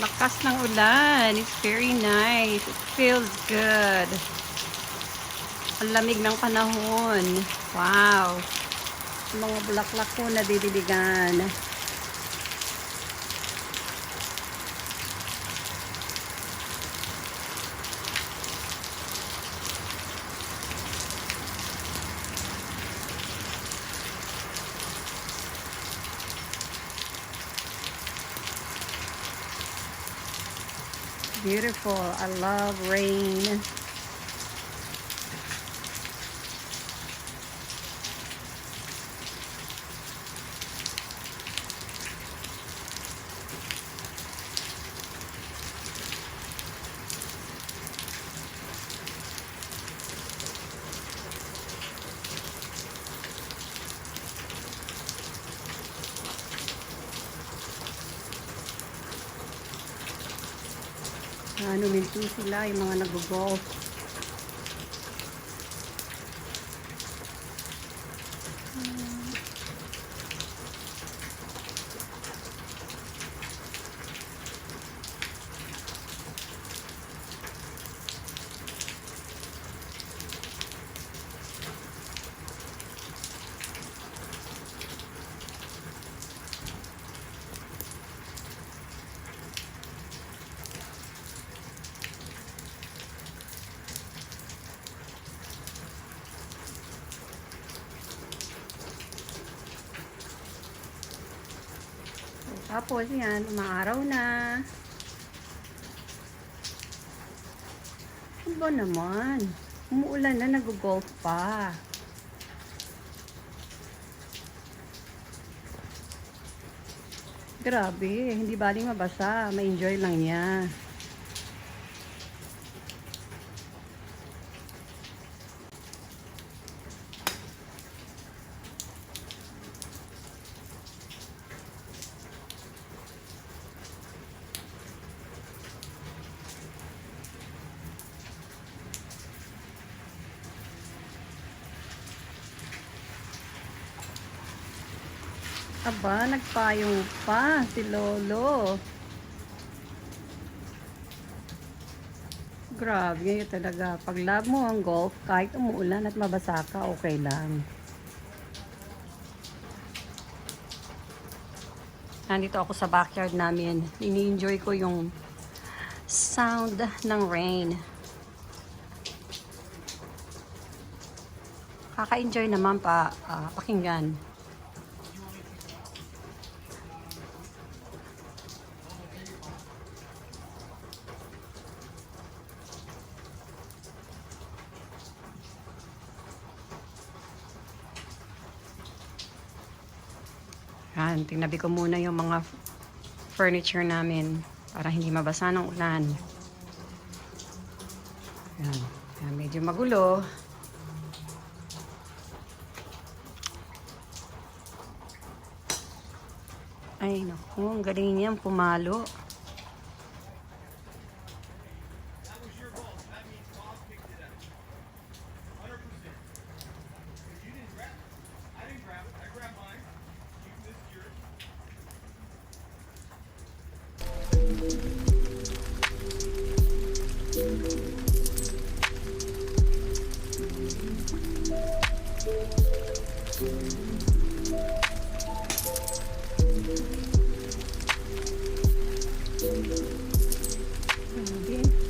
Lakas ng ulan. It's very nice. It feels good. Ang lamig ng panahon. Wow. Mga bulaklak ko nadidiligan. Beautiful. I love rain. Ano minto sila, yung mga nag-golf. Tapos yan, umaaraw na. Ano ba naman? Umuulan na, nag-golf pa. Grabe, hindi baling mabasa. Ma-enjoy lang niya. Aba, nagpayong pa si Lolo. Grabe, yun talaga. Pag love mo ang golf, kahit umuulan at mabasa ka, okay lang. Nandito ako sa backyard namin. Ini-enjoy ko yung sound ng rain. Kaka-enjoy naman pakinggan. Yan, tinabi ko muna yung mga furniture namin para hindi mabasa ng ulan. Yan, yan medyo magulo. Ay, naku, ang galing niyang pumalo.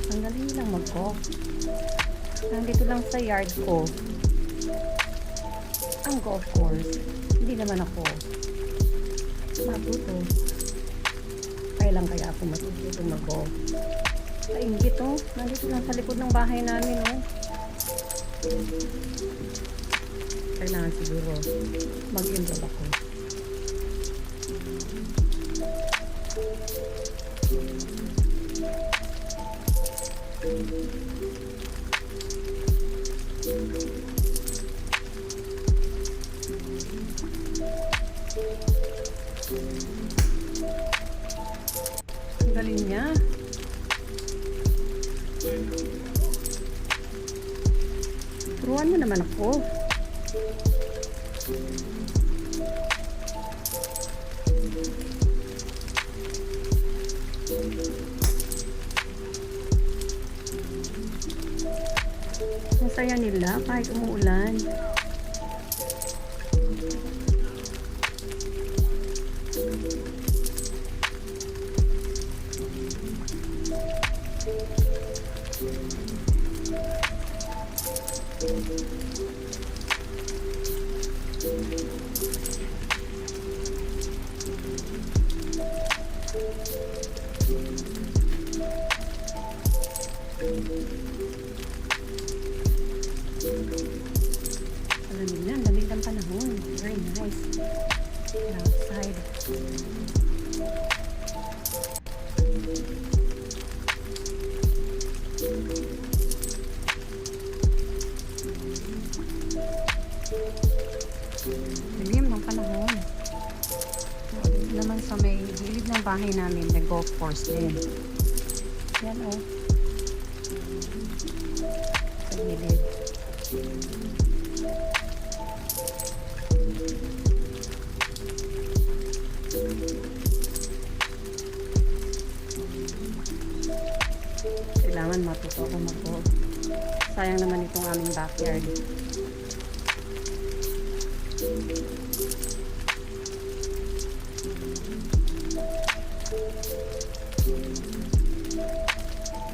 Ang galing lang mag-golf. Nandito lang sa yard ko ang golf course. Hindi naman ako matuto. Kailan kaya ako matuto mag-golf? Kaingit oh. Nandito lang sa likod ng bahay namin oh. Kailangan siguro mag-enroll ako. Ang galing niya. Turuan mo naman ako. Ang saya nila kahit umuulan. Malamig na, lamig ng panahon. Very nice. Outside. Dilim ng panahon. Dito naman sa may gilid ng bahay namin, may golf course din. Yan o. Sa gilid. Kailangan matuto ako mag-golf. Sayang naman itong aming backyard.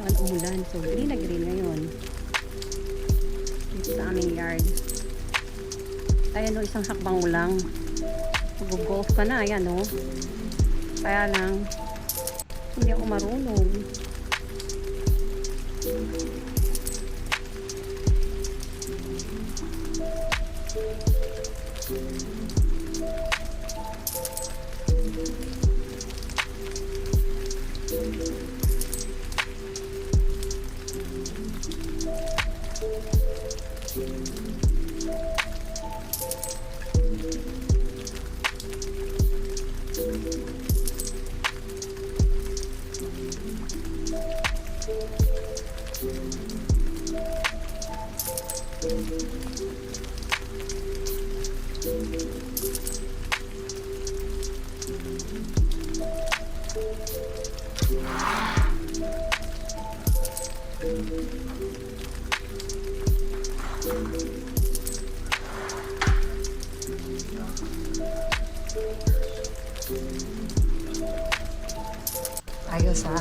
Ang ulan, so green na green ngayon dito sa aming yard. Ayan o, isang hakbang mo lang mag-golf ka na, ayan o. Kaya lang hindi ako marunong. Ayos ha.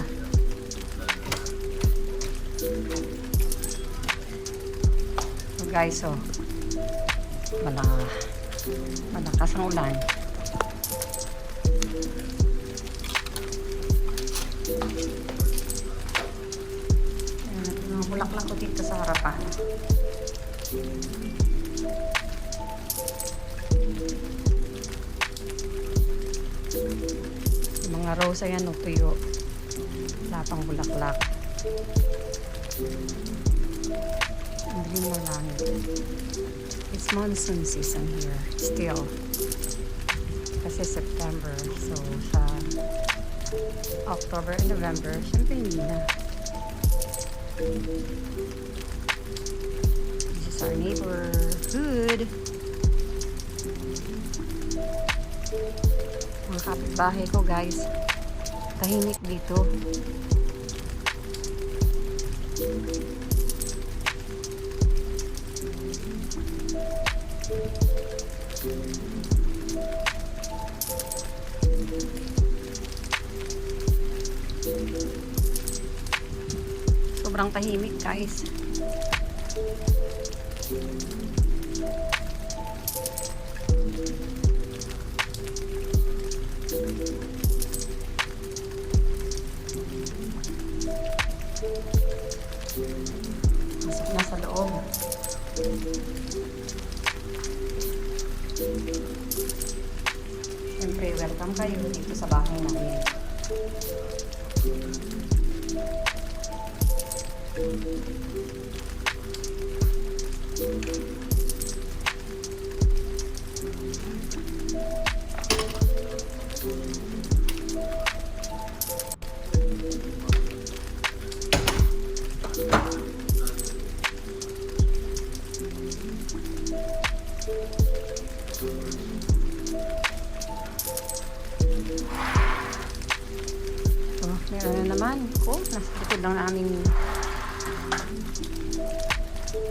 So guys, so malakas ang ulan. Mga bulaklak ko dito sa harapan. Mga rose ayan o, tuyo. Wala pang bulaklak. Ang dilim na langit. It's monsoon season here still. Kasi September. So sa October and November, syempre hindi na. This is our neighborhood. Mga kapitbahay ko guys, tahimik dito. Sobrang tahimik guys. Masok na sa loob. Siyempre, welcome kayo dito sa bahay namin. Meron na naman ko. Nasa likod lang naming Ayun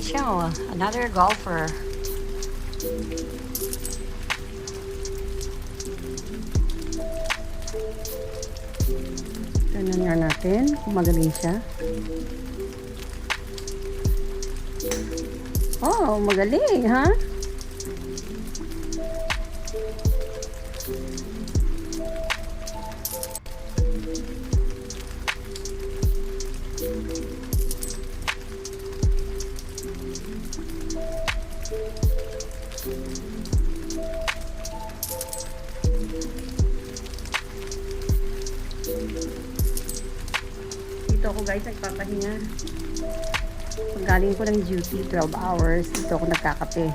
siya, oh. Another golfer. Tignan nga natin kung magaling siya. Oh, magaling, ha? Dito ako guys nagpapahinga. Galing ko ng duty, 12 hours. Dito ako nagkakape.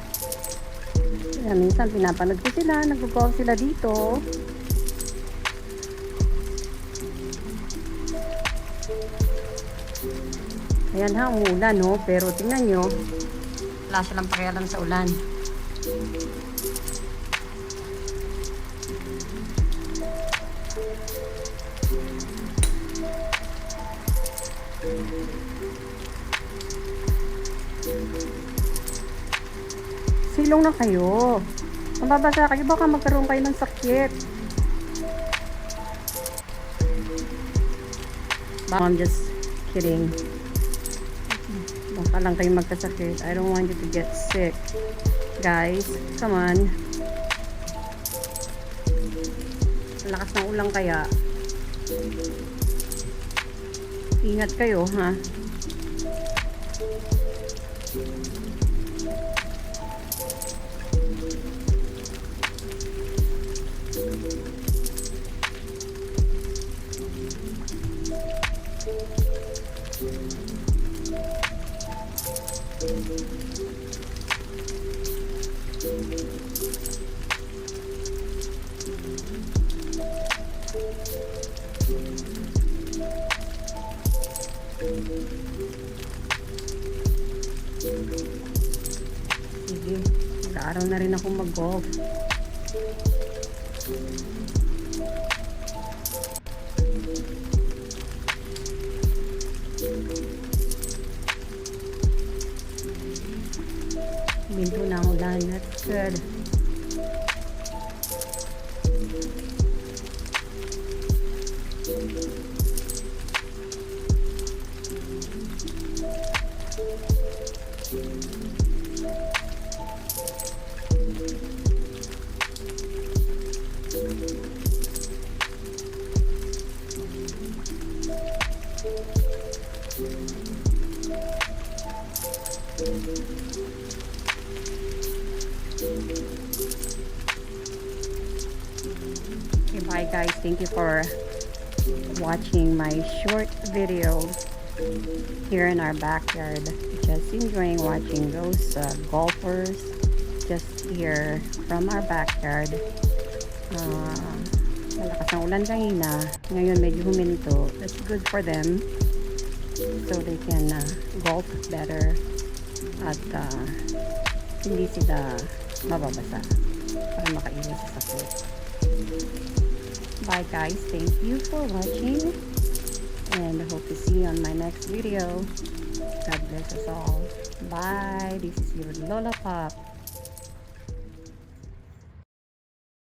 Kaya minsan pinapanood ko sila, nag-golf sila dito. Ayan ha, umuulan no, pero tingnan nyo, wala silang pakialam sa ulan. Silong na kayo. Mababasa kayo, baka magkaroon kayo ng sakit. I'm just kidding. Baka lang kayo magkasakit. I don't want you to get sick. Guys, come on. Lakas ng ulang kaya. Ingat kayo, ha? Sige, mag-aaraw na rin ako mag-golf. Binto na ang ulan. That's good. Okay, bye guys. Thank you for watching my short video here in our backyard. Just enjoying watching those golfers just here from our backyard. Malakas ang ulan kanina. Ngayon medyo huminto. That's good for them. So they can golf better. At hindi sila mababasa para makaiwas sa sakit. Bye guys. Thank you for watching. And I hope to see you on my next video. God bless us all. Bye. This is your Lola POP.